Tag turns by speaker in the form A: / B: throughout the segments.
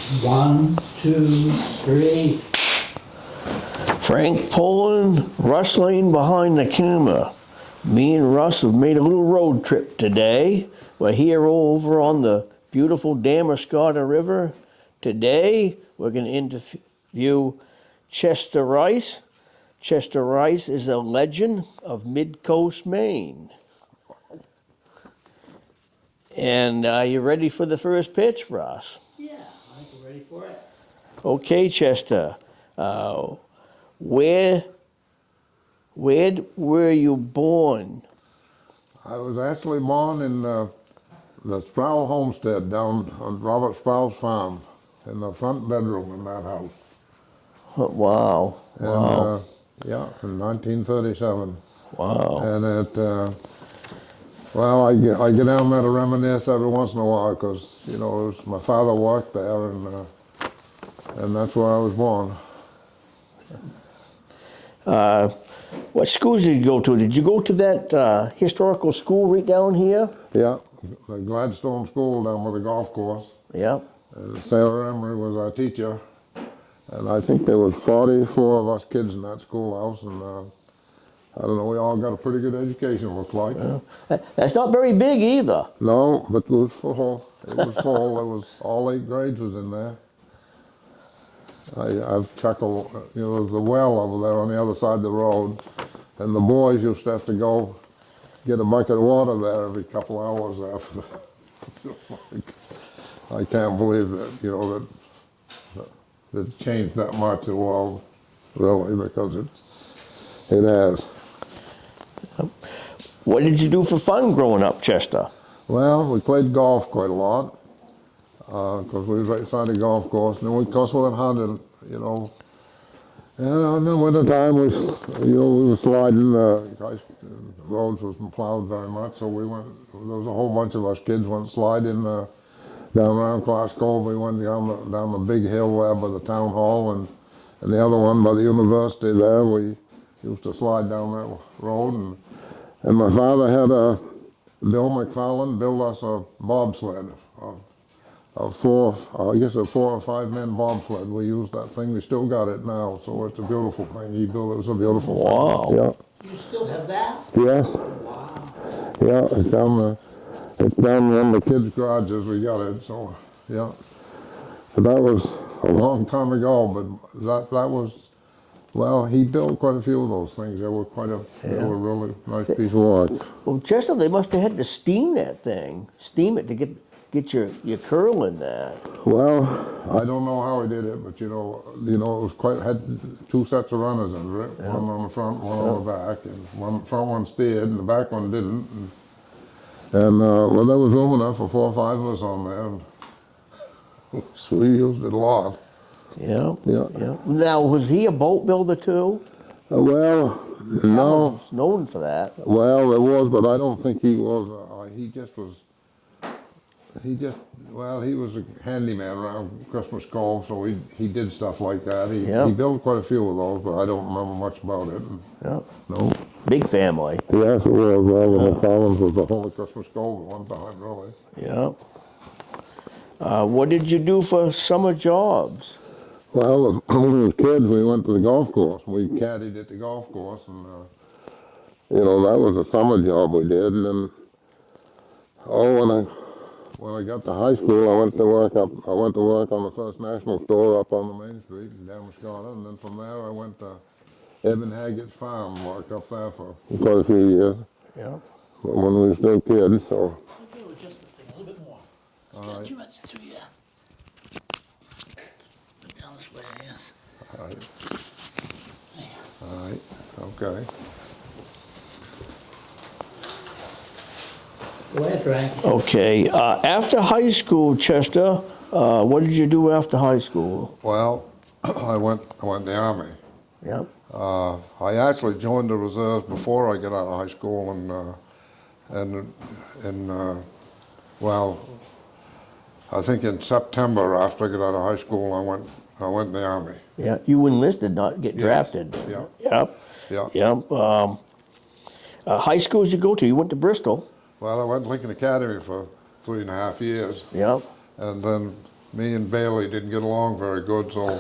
A: 1, 2, 3.
B: Frank pulling, rustling behind the camera. Me and Russ have made a little road trip today. We're here over on the beautiful Damascotta River. Today, we're going to interview Chester Rice. Chester Rice is a legend of Mid-Coast Maine. And are you ready for the first pitch, Russ?
A: Yeah, I think we're ready for it.
B: Okay, Chester. Where were you born?
C: I was actually born in the Sproul homestead down on Robert Sproul's farm, in the front bedroom in that house.
B: Wow,
C: And
B: wow,
C: yeah, in 1937.
B: wow.
C: And well, I get down there to reminisce every once in a while because, you know, my father worked there and that's where I was born.
B: What schools did you go to? Did you go to that historical school right down here?
C: Yeah, the Gladstone School down by the golf course.
B: Yeah.
C: Sarah Emery was our teacher. And I think there was 44 of us kids in that schoolhouse, and I don't know, we all got a pretty good education, looks like.
B: That's not very big either.
C: No, but it was full. It was full. There was all 8 grades was in there. I've chuckled, you know, there's a well over there on the other side of the road, and the boys used to have to go get a bucket of water there every couple hours after that. I can't believe that, you know, that it's changed that much, the world, really, because it has.
B: What did you do for fun growing up, Chester?
C: Well, we played golf quite a lot, because we was right beside the golf course, and then we, of course, we went hunting, you know. And in the wintertime, we were sliding, the roads wasn't plowed very much, so we went, there was a whole bunch of us kids went sliding, down around Clark's Cove. We went down the big hill there by the town hall, and the other one by the university there. We used to slide down that road, and my father had Bill McFarland build us a bobsled, a 4 or 5 man bobsled. We used that thing. We still got it now, so it's a beautiful thing. He built it. It was a beautiful
B: Wow.
C: thing. Yeah.
A: You still have that?
C: Yes.
A: Wow.
C: Yeah, it's down in the kids' garages. We got it, so yeah. But that was a long time ago. But that was, well, he built quite a few of those things. They were they were really nice piece of work.
B: Well, Chester, they must have had to steam that thing, steam it to get your curl in that.
C: Well, I don't know how he did it, but you know, it was had 2 sets of runners under it. Yeah. One on the front, one on the back, and one front one steered, and the back one didn't. And well, there was room enough for 4 or 5 of us on there. So we used it a lot.
B: Yeah.
C: Yeah.
B: Yeah. Now, was he a boat builder too?
C: Well, no.
B: He was known for that.
C: Well, it was, but I don't think he was. He was a handyman around Christmas Cove, so he did stuff like that. He built quite a few of those, but I don't remember much about it.
B: Yeah.
C: No.
B: Big family.
C: Yes, it was. Well, the McFarlands was the whole Christmas Cove at one time, really.
B: Yeah. What did you do for summer jobs?
C: Well, when we were kids, we went to the golf course. We caddied at the golf course, and you know, that was a summer job we did. And then, when I got to high school, I went to work on the First National store up on the Main Street in Damascotta, and then from there I went to Eben Haggett's farm, worked up there for quite a few years.
B: Yeah.
C: When we were still kids, so.
A: Okay, we'll adjust this thing a little bit more. It's got too much to you. Put down this way, yes.
C: All right.
A: There.
C: All right. Okay.
A: Go ahead, Frank.
B: Okay. After high school, Chester, what did you do after high school?
C: Well, I went in the Army.
B: Yeah.
C: I actually joined the reserves before I got out of high school, well, I think in September after I got out of high school, I went in the Army.
B: Yeah. You enlisted, not get drafted.
C: Yeah.
B: Yep.
C: Yeah.
B: Yep. High school did you go to? You went to Bristol.
C: Well, I went to Lincoln Academy for 3.5 years.
B: Yep.
C: And then me and Bailey didn't get along very good, so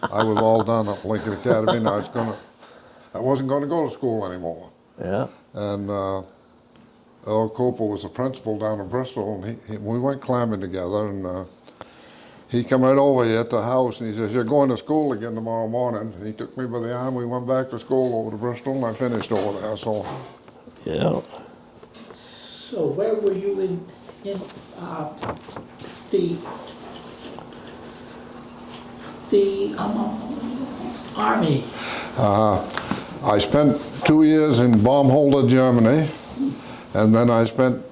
C: I was all done at Lincoln Academy, and I wasn't gonna go to school anymore.
B: Yeah.
C: And Earl Cooper was the principal down in Bristol, and we went climbing together, and he came right over here at the house, and he says, "You're going to school again tomorrow morning." And he took me by the arm, we went back to school over to Bristol, and I finished over there, so.
B: Yeah.
A: So where were you in the army?
C: I spent 2 years in Baumholder, Germany, and then I spent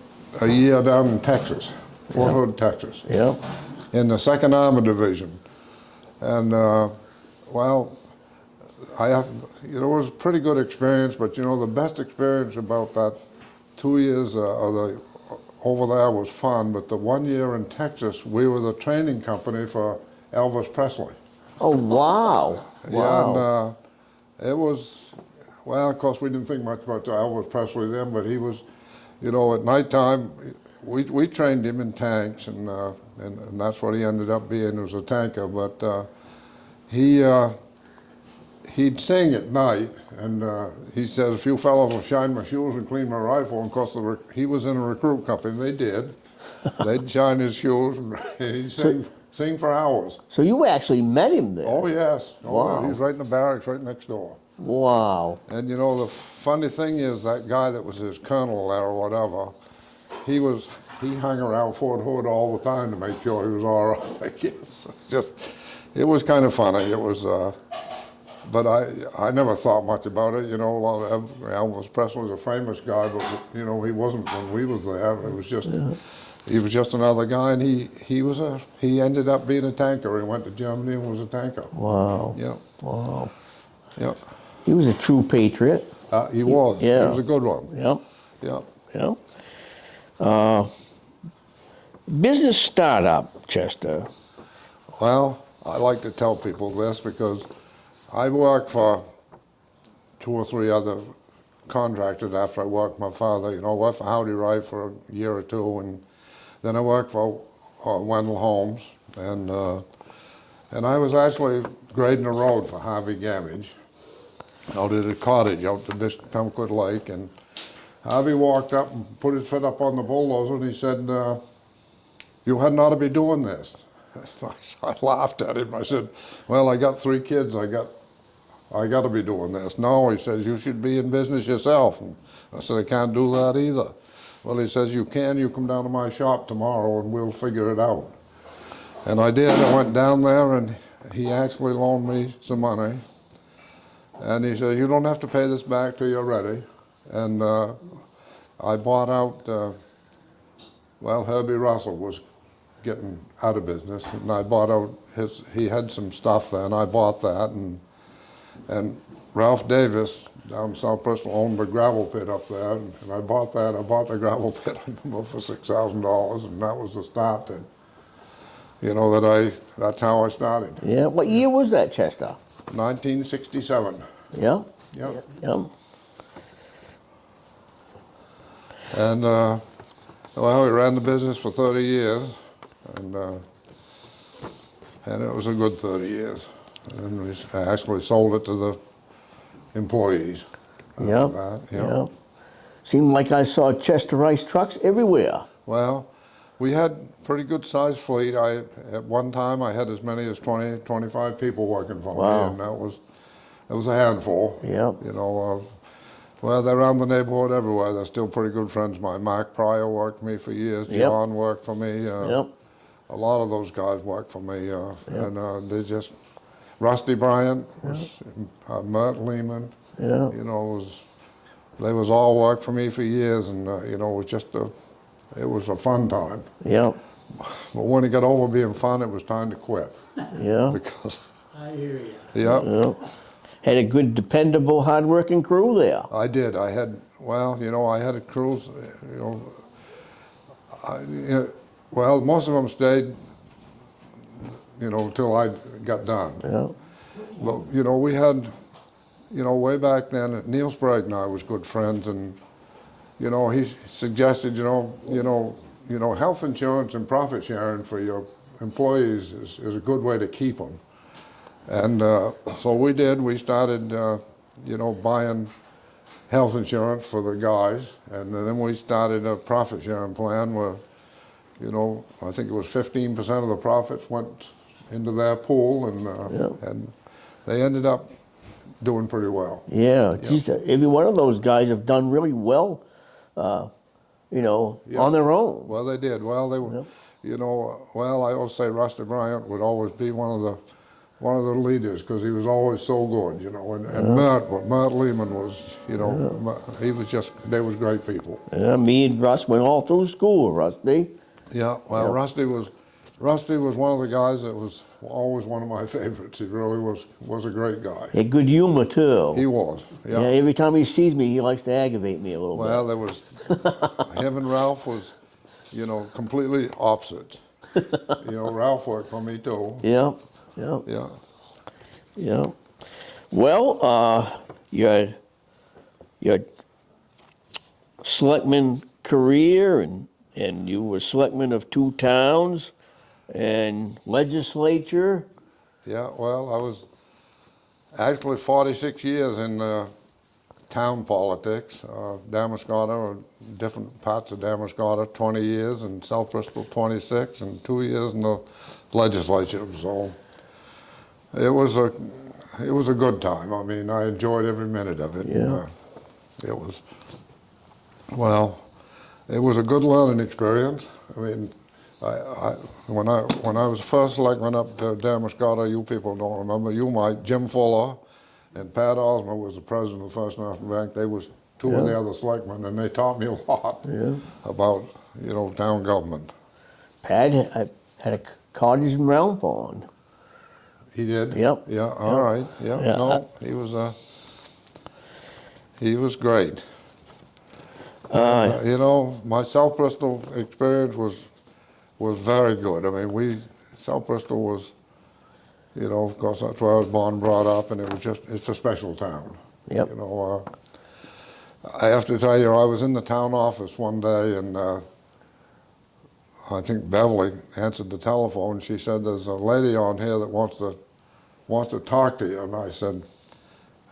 C: a year down in Texas, Fort Hood, Texas,
B: Yeah.
C: in the 2nd Armored Division. And well, it was a pretty good experience, but the best experience about that 2 years over there was fun, but the 1 year in Texas, we were the training company for Elvis Presley.
B: Oh, wow.
C: Yeah,
B: Wow.
C: and it was, well, of course, we didn't think much about Elvis Presley then, but he was, at nighttime, we trained him in tanks, and that's what he ended up being, was a tanker. But he'd sing at night, and he said, "A few fellows will shine my shoes and clean my rifle." And of course, he was in a recruit company. They did. They'd shine his shoes, and he'd sing for hours.
B: So you actually met him there?
C: Oh, yes. Oh,
B: Wow.
C: He was right in the barracks right next door.
B: Wow.
C: And the funny thing is, that guy that was his colonel there or whatever, he hung around Fort Hood all the time to make sure he was all right, I guess. It was kind of funny. It was, but I never thought much about it. Elvis Presley was a famous guy, but he wasn't when we was there. It was just, he was just another guy, and he ended up being a tanker. He went to Germany and was a tanker.
B: Wow.
C: Yeah.
B: Wow.
C: Yeah.
B: He was a true patriot.
C: He was.
B: Yeah.
C: He was a good one.
B: Yep.
C: Yeah.
B: Yep. Business startup, Chester.
C: Well, I like to tell people this because I worked for 2 or 3 other contractors after I worked my father. I worked for Howdy Wright for a year or 2, and then I worked for Wendell Holmes, and I was actually grading the road for Harvey Gamage out at a cottage out to Pemquid Lake, and Harvey walked up and put his foot up on the bulldozer, and he said, "You hadn't ought to be doing this." I laughed at him. I said, "Well, I got 3 kids. I got to be doing this." "No," he says, "you should be in business yourself." And I said, "I can't do that either." "Well," he says, "you can. You come down to my shop tomorrow and we'll figure it out." And I did. I went down there, and he actually loaned me some money. And he said, "You don't have to pay this back till you're ready." And I bought out, Herbie Russell was getting out of business, and I bought out he had some stuff there, and I bought that, and Ralph Davis down in South Bristol owned a gravel pit up there, and I bought that. I bought the gravel pit, I remember, for $6,000, and that was the start that's how I started.
B: Yeah. What year was that, Chester?
C: 1967.
B: Yeah.
C: Yep.
B: Yeah.
C: And we ran the business for 30 years, and it was a good 30 years. And we actually sold it to the employees. after
B: Yeah.
C: that,
B: Yeah. Seemed like I saw Chester Rice trucks everywhere.
C: Well, we had pretty good sized fleet. At one time I had as many as 20, 25 people working for
B: Wow.
C: me, and it was a handful.
B: Yeah.
C: Well, they're around the neighborhood everywhere. They're still pretty good friends of mine. Mark Pryor worked for me for years.
B: Yep.
C: John worked for me.
B: Yep.
C: A lot of those guys worked for me, and they just, Rusty Bryant, Mert Lehman,
B: Yeah.
C: they was all worked for me for years, and it was just it was a fun time.
B: Yeah.
C: But when it got over being fun, it was time to quit.
B: Yeah.
C: Because,
A: I hear you.
C: yeah,
B: Yeah. Had a good, dependable, hard-working crew there.
C: I did. I had a cruise, most of them stayed, till I got done.
B: Yeah.
C: But, we had, way back then, Neil Sprague and I was good friends, and, he suggested, health insurance and profit sharing for your employees is a good way to keep them. And so we did. We started, you know, buying health insurance for the guys, and then we started a profit sharing plan where, you know, I think it was 15% of the profits went into their pool, and they ended up doing pretty well.
B: Yeah, geez, every one of those guys have done really well, you know, on their own.
C: Well, they did. Well, they were, you know, well, I always say Rusty Bryant would always be one of the leaders because he was always so good, you know. And Mert Lehman was, you know, he was just, they was great people.
B: Yeah, me and Russ went all through school, Rusty.
C: Yeah, well, Rusty was one of the guys that was always one of my favorites. He really was a great guy.
B: He had good humor too.
C: He was,
B: Yeah, every time he sees me, he likes to aggravate me a little bit.
C: Well, there was, him and Ralph was, you know, completely opposite. You know, Ralph worked for me too.
B: Yeah. Well, your selectman career, and you were selectman of 2 towns, and legislature.
C: Yeah, well, I was actually 46 years in town politics, Damascotta, or different parts of Damascotta, 20 years, and South Bristol 26, and 2 years in the legislature. So it was a good time. I mean, I enjoyed every minute of it.
B: Yeah.
C: It was, well, it was a good learning experience. I mean, when I was first selectman up to Damascotta, you people don't remember, you might, Jim Fuller and Pat Osmer was the president of the First National Bank. They was 2 of the other selectmen, and they taught me a lot about, you know, town government.
B: Pat had a cottage in Round Pond.
C: He did?
B: Yep.
C: Yeah, all right. Yeah, no, he was great. You know, my South Bristol experience was very good. I mean, South Bristol was, you know, of course that's where I was born and brought up, and it's a special town.
B: Yep.
C: You know, I have to tell you, I was in the town office one day, and I think Beverly answered the telephone. She said, "There's a lady on here that wants to talk to you." And I said,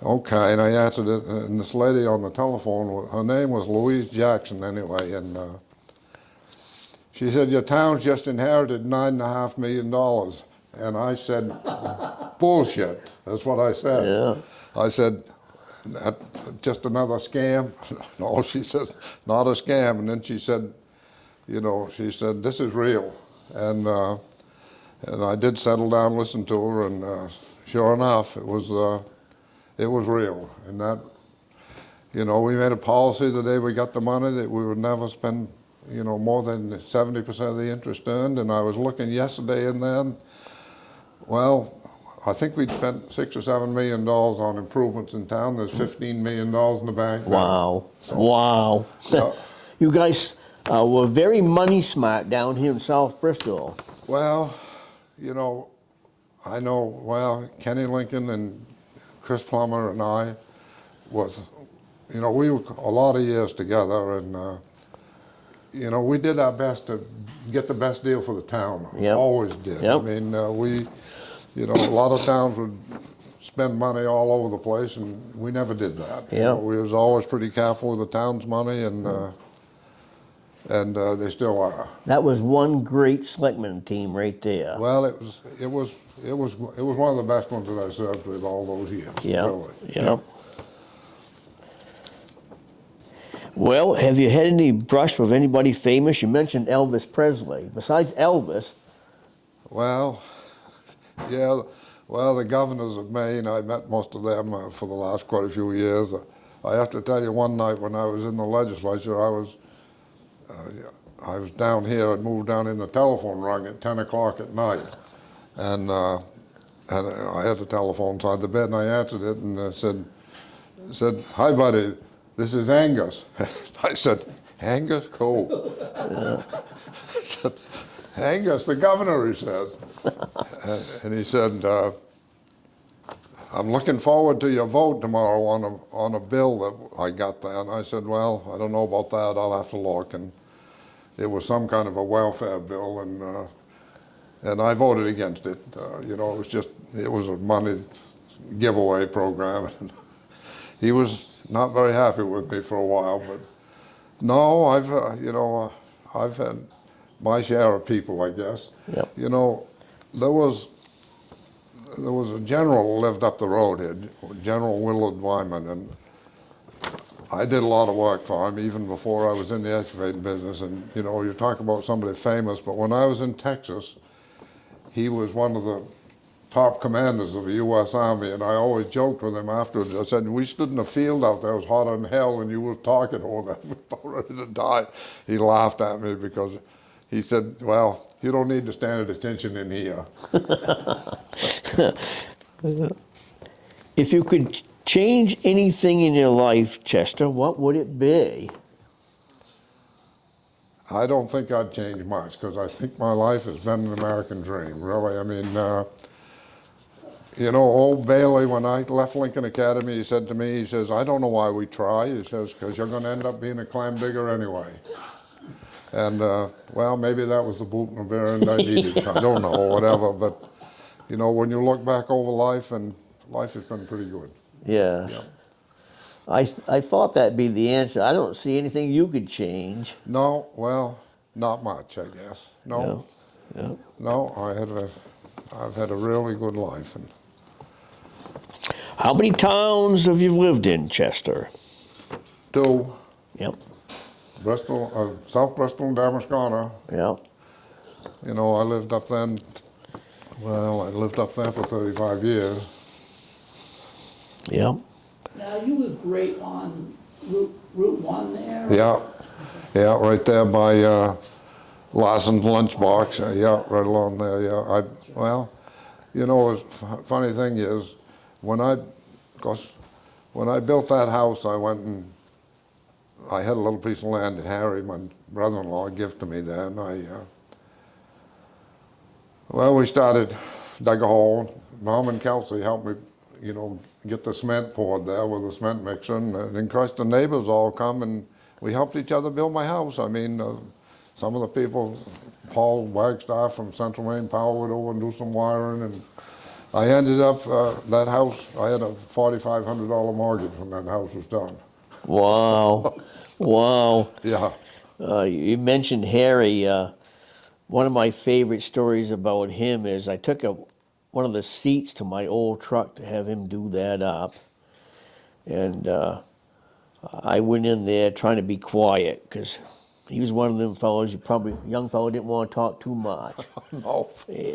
C: "Okay," and I answered it, and this lady on the telephone, her name was Louise Jackson anyway, and she said, "Your town's just inherited $9.5 million." And I said, "Bullshit," that's what I said.
B: Yeah.
C: I said, "Just another scam?" No, she said, "Not a scam." And then she said, you know, she said, "This is real." And I did settle down and listen to her, and sure enough, it was real. And that, you know, we made a policy the day we got the money that we would never spend, you know, more than 70% of the interest earned. And I was looking yesterday, and then, well, I think we'd spent $6 or $7 million on improvements in town. There's $15 million in the bank.
B: Wow. Wow. You guys were very money smart down here in South Bristol.
C: Well, you know, I know, well, Kenny Lincoln and Chris Plummer and I was, you know, we were a lot of years together, and, you know, we did our best to get the best deal for the town.
B: Yep.
C: Always did.
B: Yep.
C: I mean, we, you know, a lot of towns would spend money all over the place, and we never did that.
B: Yep.
C: You know, we was always pretty careful with the town's money, and they still are.
B: That was one great selectman team right there.
C: Well, it was one of the best ones that I served with all those years.
B: Yeah.
C: Really.
B: Yeah. Well, have you had any brush with anybody famous? You mentioned Elvis Presley. Besides Elvis.
C: Well, yeah. Well, the governors of Maine, I met most of them for the last quite a few years. I have to tell you, one night when I was in the legislature, I was down here and moved down, and the telephone rang at 10 o'clock at night. And I had the telephone side the bed, and I answered it, and said, "Hi, buddy, this is Angus." I said, "Angus? Cool." I said, "Angus, the governor," he said. And he said, "I'm looking forward to your vote tomorrow on a bill that I got there." And I said, "Well, I don't know about that. I'll have to look." And it was some kind of a welfare bill, and and I voted against it. You know, it was a money giveaway program. He was not very happy with me for a while, but no, you know, I've had my share of people, I guess.
B: Yep.
C: You know, there was a general who lived up the road here, General Willard Wyman, and I did a lot of work for him even before I was in the excavating business. And you know, you talk about somebody famous, but when I was in Texas, he was one of the top commanders of the U.S. Army, and I always joked with him afterwards. I said, we stood in a field out there, it was hotter than hell, and you were talking over there, about ready to die. He laughed at me because he said, well, you don't need the standard attention in here.
B: If you could change anything in your life, Chester, what would it be?
C: I don't think I'd change much, because I think my life has been an American dream, really. I mean, you know, old Bailey, when I left Lincoln Academy, he said to me, he says, I don't know why we try. He says, because you're going to end up being a clam digger anyway. And, well, maybe that was the boot in the bear end I needed. I don't know, whatever. But, you know, when you look back over life, and life has been pretty good.
B: Yeah.
C: Yeah.
B: I thought that'd be the answer. I don't see anything you could change.
C: No, well, not much, I guess. No,
B: Yeah. Yeah.
C: no, I've had a really good life. And
B: How many towns have you lived in, Chester?
C: 2,
B: Yep.
C: Bristol, South Bristol and Damariscotta.
B: Yep.
C: You know, I lived up then, well, I lived up there for 35 years.
B: Yep.
A: Now, you was great on Route 1 there?
C: Yeah, yeah, right there by Lawson's Lunchbox. Yeah, right along there, yeah. Well, you know, funny thing is, when I built that house, I went and I had a little piece of land that Harry, my brother-in-law, gave to me there, and well, we started, dug a hole. Norman Kelsey helped me, you know, get the cement poured there with the cement mixer, and then, of course, the neighbors all come, and we helped each other build my house. I mean, some of the people, Paul Wagstaff from Central Maine Power would over and do some wiring, and I ended up, that house, I had a $4,500 mortgage when that house was done.
B: Wow. Wow.
C: Yeah.
B: You mentioned Harry. One of my favorite stories about him is I took one of the seats to my old truck to have him do that up. And I went in there trying to be quiet because he was one of them fellows, young fellow didn't want to talk too much.
C: No.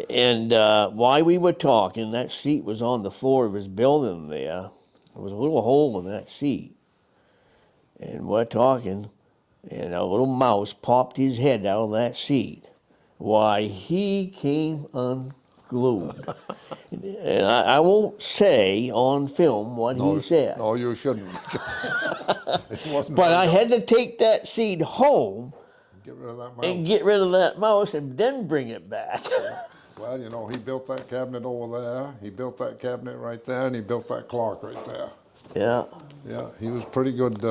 B: And while we were talking, that seat was on the floor of his building there. There was a little hole in that seat. And we're talking, and a little mouse popped his head out of that seat. Why, he came unglued. And I won't say on film what he said.
C: No, you shouldn't.
B: But I had to take that seat home
C: Get rid of that mouse.
B: and get rid of that mouse and then bring it back.
C: Well, you know, he built that cabinet over there, he built that cabinet right there, and he built that clock right there.
B: Yeah.
C: Yeah, he was pretty good.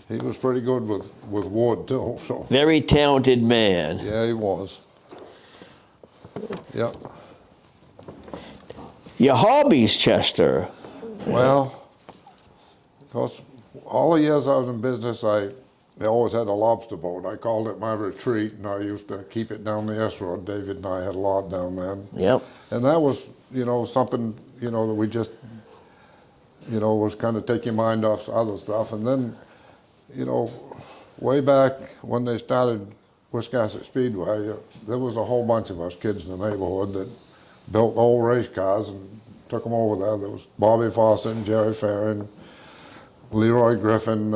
C: He was pretty good with wood too. So
B: Very talented man.
C: yeah, he was. Yeah.
B: Your hobbies, Chester.
C: Well, because all the years I was in business, I always had a lobster boat. I called it my retreat, and I used to keep it down the S Road. David and I had a lot down there.
B: Yep.
C: And that was, you know, something, you know, that we just, you know, was kind of take your mind off other stuff. And then, you know, way back when they started Wiscasset Speedway, there was a whole bunch of us kids in the neighborhood that built old race cars and took them over there. There was Bobby Fawcett and Jerry Farron, Leroy Griffin,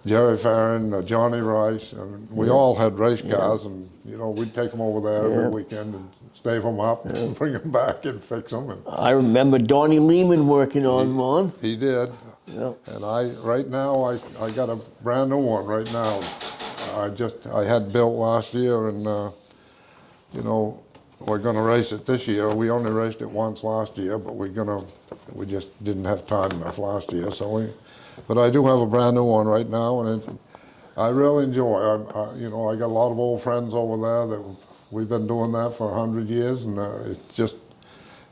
C: Jerry Farron, Johnny Rice, and we all had race cars, and you know, we'd take them over there every weekend and stave them up and bring them back and fix them. And
B: I remember Donnie Lehman working on one.
C: he did.
B: Yep.
C: And right now, I got a brand new one right now. I had built last year, and you know, we're going to race it this year. We only raced it once last year, but we just didn't have time enough last year. But I do have a brand new one right now, and I really enjoy it. You know, I got a lot of old friends over there that we've been doing that for 100 years, and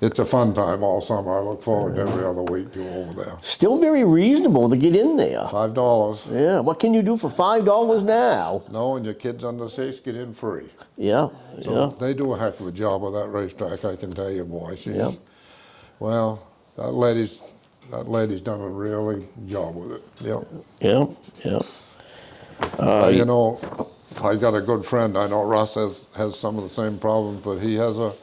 C: it's a fun time all summer. I look forward to every other week to go over there.
B: Still very reasonable to get in there.
C: $5.
B: Yeah, what can you do for $5 now?
C: No, and your kids under 6 get in free.
B: Yeah,
C: So
B: yeah.
C: they do a heck of a job with that racetrack, I can tell you, boy.
B: Yeah.
C: Well, that lady's done a really job with it. Yep.
B: Yeah, yeah.
C: You know, I got a good friend. I know Russ has some of the same problems, but he has a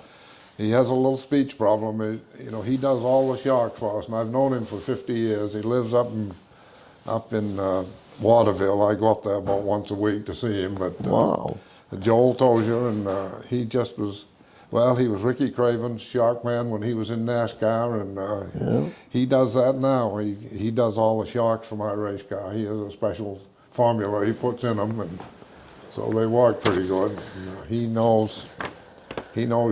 C: little speech problem. You know, he does all the sharks for us, and I've known him for 50 years. He lives up in Waterville. I go up there about once a week to see him. But
B: Wow.
C: Joel Tozier, and he just was. Well, he was Ricky Craven's shark man when he was in NASCAR, and he does that now. He does all the sharks for my race car. He has a special formula he puts in them, and so they work pretty good. He knows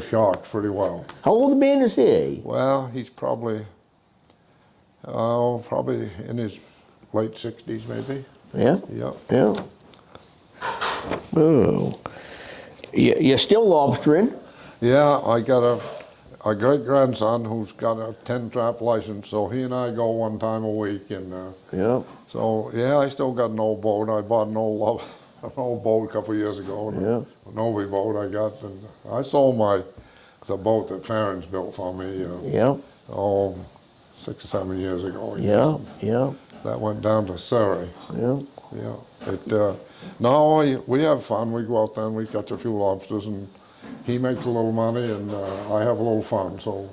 C: sharks pretty well.
B: How old a man is he?
C: Well, he's probably in his late 60s, maybe.
B: Yeah?
C: Yeah.
B: Yeah. Oh. You're still lobstering?
C: Yeah, I got a great-grandson who's got a 10-trap license, so he and I go one time a week, and
B: Yeah.
C: so yeah, I still got an old boat. I bought an old boat a couple of years ago, an Novi boat I got, and I sold the boat that Farron's built for me.
B: Yeah.
C: 6 or 7 years ago. I
B: Yeah.
C: guess.
B: Yeah.
C: That went down to Surrey.
B: Yeah.
C: Yeah. No, we have fun. We go out there and we catch a few lobsters, and he makes a little money, and I have a little fun. So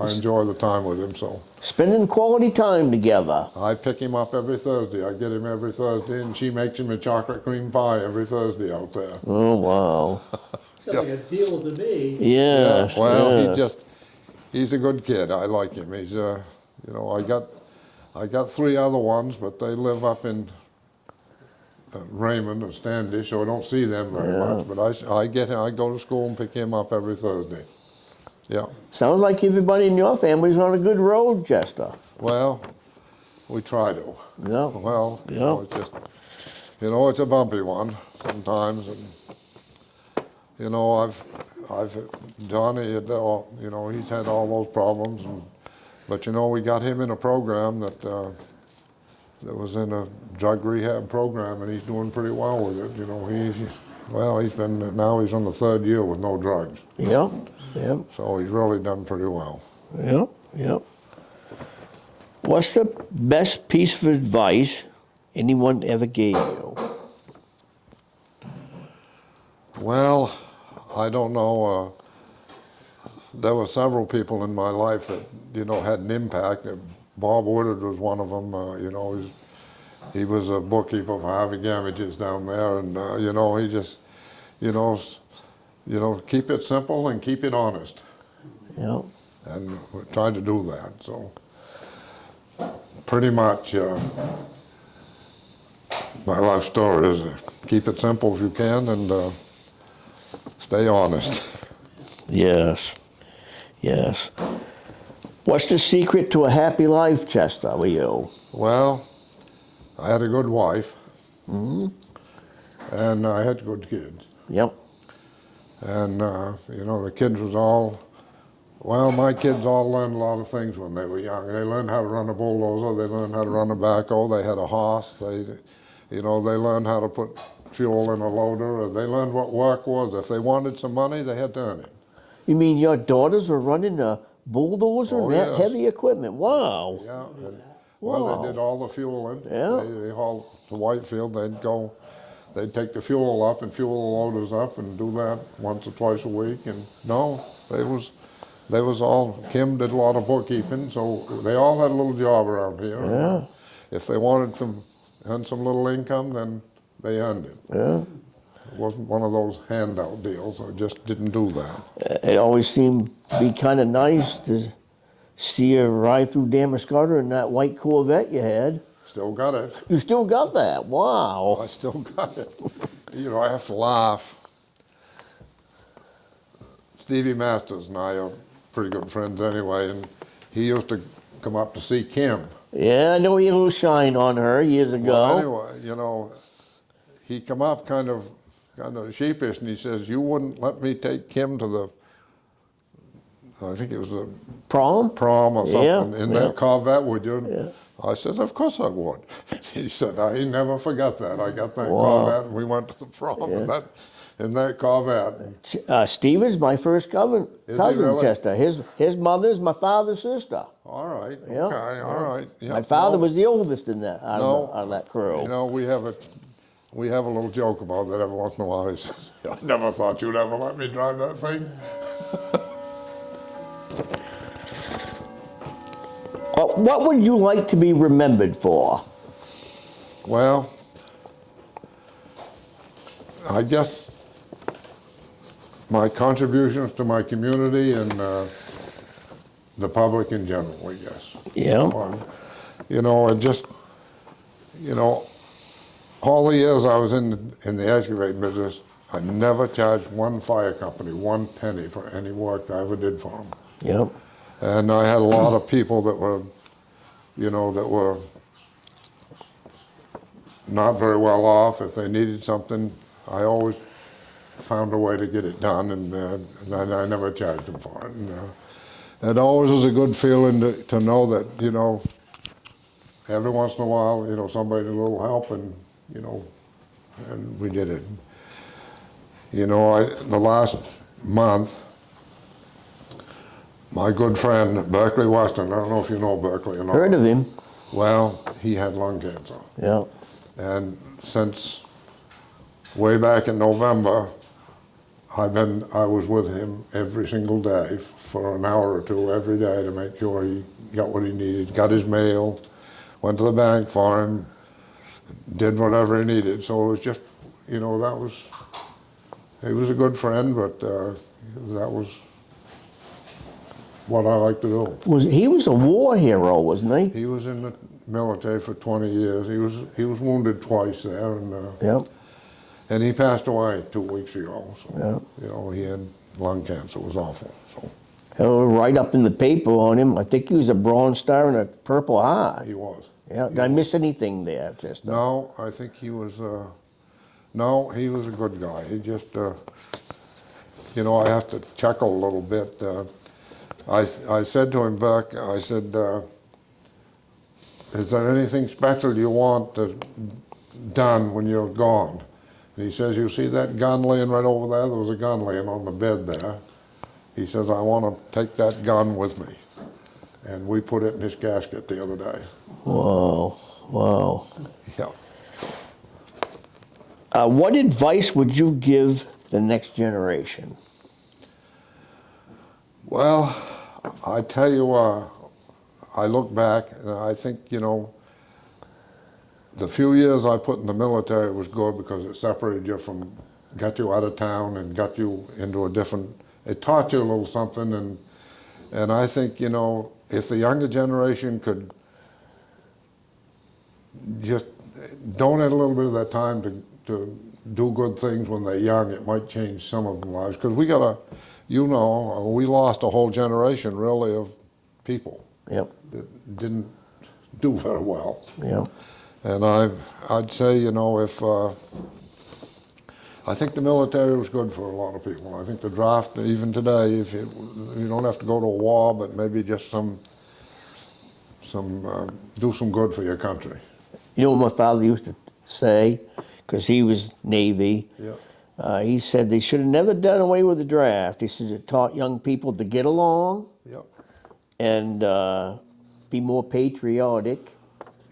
C: I enjoy the time with him. So
B: Spending quality time together.
C: I pick him up every Thursday. I get him every Thursday, and she makes him a chocolate cream pie every Thursday out there.
B: Oh, wow.
A: Sounds like a deal to me.
B: Yes.
C: Well,
B: yeah.
C: he's a good kid. I like him. He's you know, I got 3 other ones, but they live up in Raymond or Standish, so I don't see them very much. But I go to school and pick him up every Thursday. Yeah.
B: Sounds like everybody in your family's on a good road, Chester.
C: Well, we try to.
B: Yeah.
C: Well,
B: Yeah.
C: it's just, it's a bumpy one sometimes, and I've Johnny, he's had all those problems, but we got him in a program that was in a drug rehab program, and he's doing pretty well with it. He's on the 3rd year with no drugs.
B: Yeah. Yeah.
C: So he's really done pretty well.
B: Yeah. Yeah. What's the best piece of advice anyone ever gave you?
C: Well, I don't know. There were several people in my life that, had an impact. Bob Woodard was one of them. He was a bookkeeper for Harvey Gamages down there, and he just, keep it simple and keep it honest.
B: Yeah.
C: And we tried to do that. So pretty much my life story is keep it simple if you can, and stay honest.
B: Yes. Yes. What's the secret to a happy life, Chester, with you?
C: Well, I had a good wife, and I had good kids.
B: Yep.
C: And, the kids was my kids all learned a lot of things when they were young. They learned how to run a bulldozer, they learned how to run a backhoe, they had a horse, they learned how to put fuel in a loader, they learned what work was. If they wanted some money, they had to earn it.
B: You mean your daughters were running a bulldozer and that
C: yes.
B: heavy equipment? Wow.
C: Yeah.
B: Wow.
C: They did all the fueling.
B: Yeah.
C: They hauled to Whitefield. They'd take the fuel up and fuel the loaders up and do that once or twice a week. And Kim did a lot of bookkeeping, so they all had a little job around here.
B: Yeah.
C: If they wanted earn some little income, then they earned it.
B: Yeah.
C: It wasn't one of those handout deals. I just didn't do that.
B: It always seemed to be kind of nice to see you ride through Damascotta in that white Corvette you had.
C: Still got it.
B: You still got that? Wow.
C: I still got it. I have to laugh. Stevie Masters and I are pretty good friends anyway, and he used to come up to see Kim.
B: Yeah, I know he had a little shine on her years ago.
C: Well, anyway, he come up kind of kind of sheepish, and he says, "You wouldn't let me take Kim to the, I think it was the
B: Prom?
C: prom or something, in
B: yeah.
C: that Corvette, would you?"
B: Yeah.
C: I said, "Of course I would." He said, "I never forgot that. I got that
B: Wow.
C: Corvette, and we went to the prom in that Corvette."
B: Stephen's my first cousin,
C: Is he really?
B: Chester. His mother's my father's sister.
C: All right,
B: Yeah,
C: okay, all right. Yeah,
B: My father
C: no,
B: was the oldest in that out of that crew.
C: You know, we have a little joke about that every once in a while. He says, "I never thought you'd ever let me drive that thing."
B: What would you like to be remembered for?
C: Well, I guess my contributions to my community and the public in general, I guess.
B: Yeah.
C: You know, and just, you know, all the years I was in the excavating business, I never charged one fire company 1 penny for any work I ever did for them.
B: Yeah.
C: And I had a lot of people that were, you know, that were not very well off. If they needed something, I always found a way to get it done, and I never charged them for it. And, it always was a good feeling to know that, you know, every once in a while, you know, somebody needed a little help, and, you know, and we did it. You know, the last month, my good friend, Berkeley Weston, I don't know if you know Berkeley or not.
B: Heard of him.
C: Well, he had lung cancer.
B: Yeah.
C: And since way back in November, I was with him every single day for an hour or two every day to make sure he got what he needed, got his mail, went to the bank for him, did whatever he needed. So it was just, you know, he was a good friend, but that was what I like to do.
B: He was a war hero, wasn't he?
C: He was in the military for 20 years. He was wounded twice there, and
B: Yep.
C: and he passed away 2 weeks ago. So
B: Yeah.
C: you know, he had lung cancer. It was awful. So
B: Right up in the paper on him. I think he was a Bronze Star and a Purple Heart.
C: he was.
B: Yeah. Did I miss anything there, Chester?
C: No, I think he was. No, he was a good guy. He just, you know, I have to chuckle a little bit. I said to him, Buck, I said, "Is there anything special you want done when you're gone?" And he says, "You see that gun laying right over there? There was a gun laying on the bed there." He says, "I want to take that gun with me." And we put it in his casket the other day.
B: Wow. Wow.
C: Yeah.
B: What advice would you give the next generation?
C: Well, I tell you, I look back and I think, you know, the few years I put in the military was good because it separated you from, got you out of town and got you into a different, it taught you a little something, and I think, you know, if the younger generation could just donate a little bit of their time to do good things when they're young, it might change some of their lives. Because we we lost a whole generation really of people
B: Yep.
C: that didn't do very well.
B: Yep.
C: And I'd say, you know, I think the military was good for a lot of people. I think the draft, even today, if you don't have to go to a war, but maybe just do some good for your country.
B: You know what my father used to say, because he was Navy?
C: Yeah.
B: He said they should have never done away with the draft. He said it taught young people to get along
C: Yep.
B: and be more patriotic.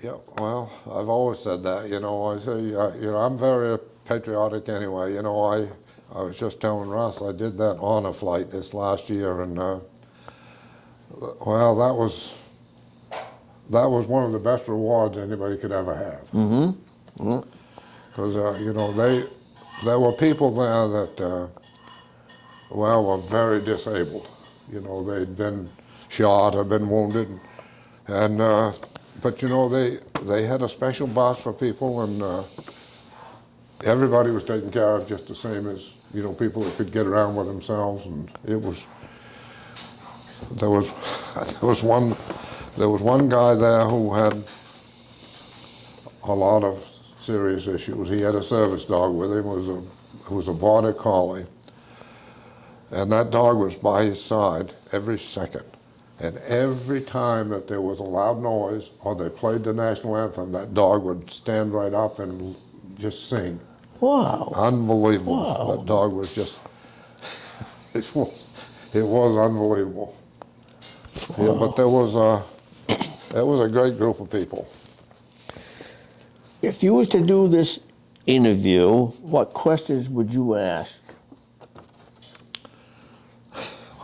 C: Yeah, well, I've always said that, you know. I say, you know, I'm very patriotic anyway. You know, I was just telling Russ, I did that honor flight this last year, and well, that was one of the best rewards anybody could ever have.
B: Mm-hmm.
C: Because you know, there were people there that well, were very disabled. You know, they'd been shot or been wounded, and but you know, they had a special bus for people, and everybody was taken care of just the same as, you know, people that could get around with themselves. And it was, there was one guy there who had a lot of serious issues. He had a service dog with him. It was It was a border collie. And that dog was by his side every second. And every time that there was a loud noise or they played the national anthem, that dog would stand right up and just sing.
B: Wow.
C: Unbelievable.
B: Wow.
C: That dog was just, it was unbelievable.
B: Wow.
C: Yeah, but there was a great group of people.
B: If you was to do this interview, what questions would you ask?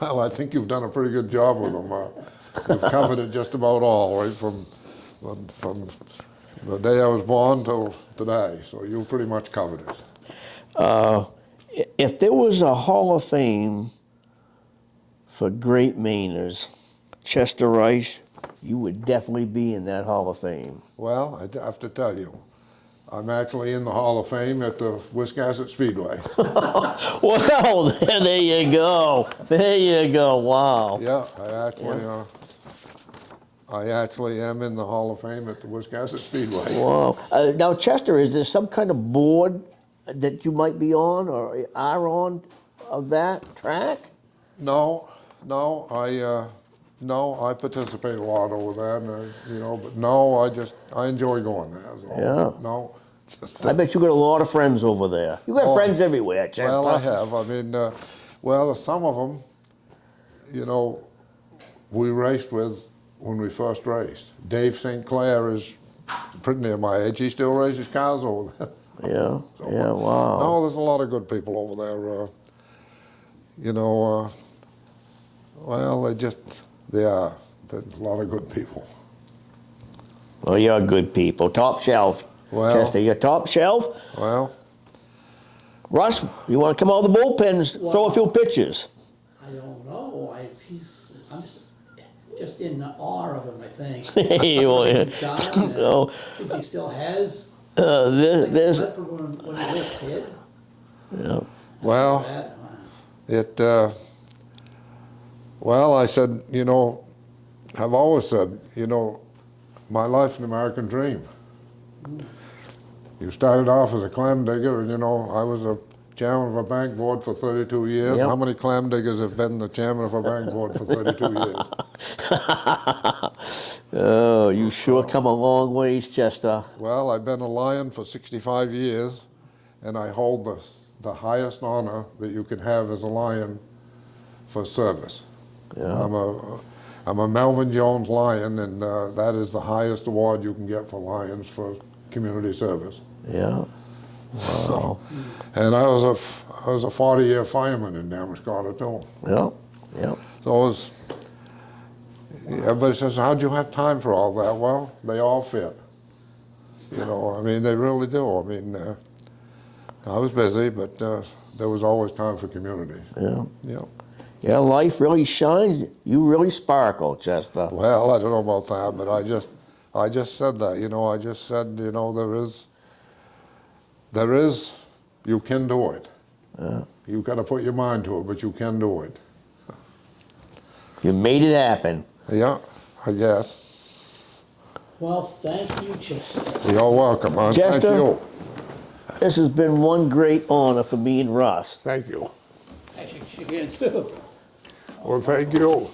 C: Well, I think you've done a pretty good job with them. You've covered it just about all, right, from the day I was born till today. So you pretty much covered it.
B: If there was a Hall of Fame for great Mainers, Chester Rice, you would definitely be in that Hall of Fame.
C: Well, I have to tell you, I'm actually in the Hall of Fame at the Wiscasset Speedway.
B: Well, there you go. There you go. Wow.
C: Yeah, I actually am in the Hall of Fame at the Wiscasset Speedway.
B: Wow. Now, Chester, is there some kind of board that you might be on or are on of that track?
C: No, I participate a lot over that, but no, I enjoy going there. So,
B: Yeah.
C: No. Just,
B: I bet you got a lot of friends over there. You got friends everywhere, Chester.
C: well, I have. I mean, well, some of them, we raced with when we first raced. Dave St. Clair is pretty near my age. He still races cars over there.
B: Yeah,
C: So,
B: yeah, wow.
C: No, there's a lot of good people over there. Well, they are. There's a lot of good people.
B: Well, you're good people. Top shelf.
C: Well-
B: Chester, you're top shelf.
C: Well,
B: Russ, you want to come out of the bullpen and throw a few pitches?
A: I don't know, I'm just in awe of him, I think.
B: Hey, well, yeah.
A: He's done, and
B: No,
A: if he still has,
B: there's,
A: like, for when he was a kid.
B: yeah.
C: well,
A: That, wow.
C: well, I said, I've always said, my life's an American dream. You started off as a clam digger, and I was a chairman of a bank board for 32 years.
B: Yep.
C: How many clam diggers have been the chairman of a bank board for 32 years?
B: Oh, you sure come a long ways, Chester.
C: Well, I've been a lion for 65 years, and I hold the highest honor that you can have as a lion for service.
B: Yeah.
C: I'm a Melvin Jones Lion, and that is the highest award you can get for lions for community service.
B: Yeah.
C: So, and I was a 40-year fireman in Damascotta too.
B: Yeah. Yeah.
C: So it was. Everybody says, "How'd you have time for all that?" Well, they all fit. I mean, they really do. I mean, I was busy, but there was always time for community.
B: Yeah.
C: Yeah.
B: Yeah, life really shines. You really sparkle, Chester.
C: Well, I don't know about that, but I just said that. I just said, there is, you can do it.
B: Yeah.
C: You got to put your mind to it, but you can do it.
B: You made it happen.
C: Yeah, I guess.
A: Well, thank you, Chester.
C: You're welcome. Thank
B: Chester?
C: you.
B: This has been one great honor for me and Russ.
C: Thank you.
A: Actually, again, too.
C: Well, thank you.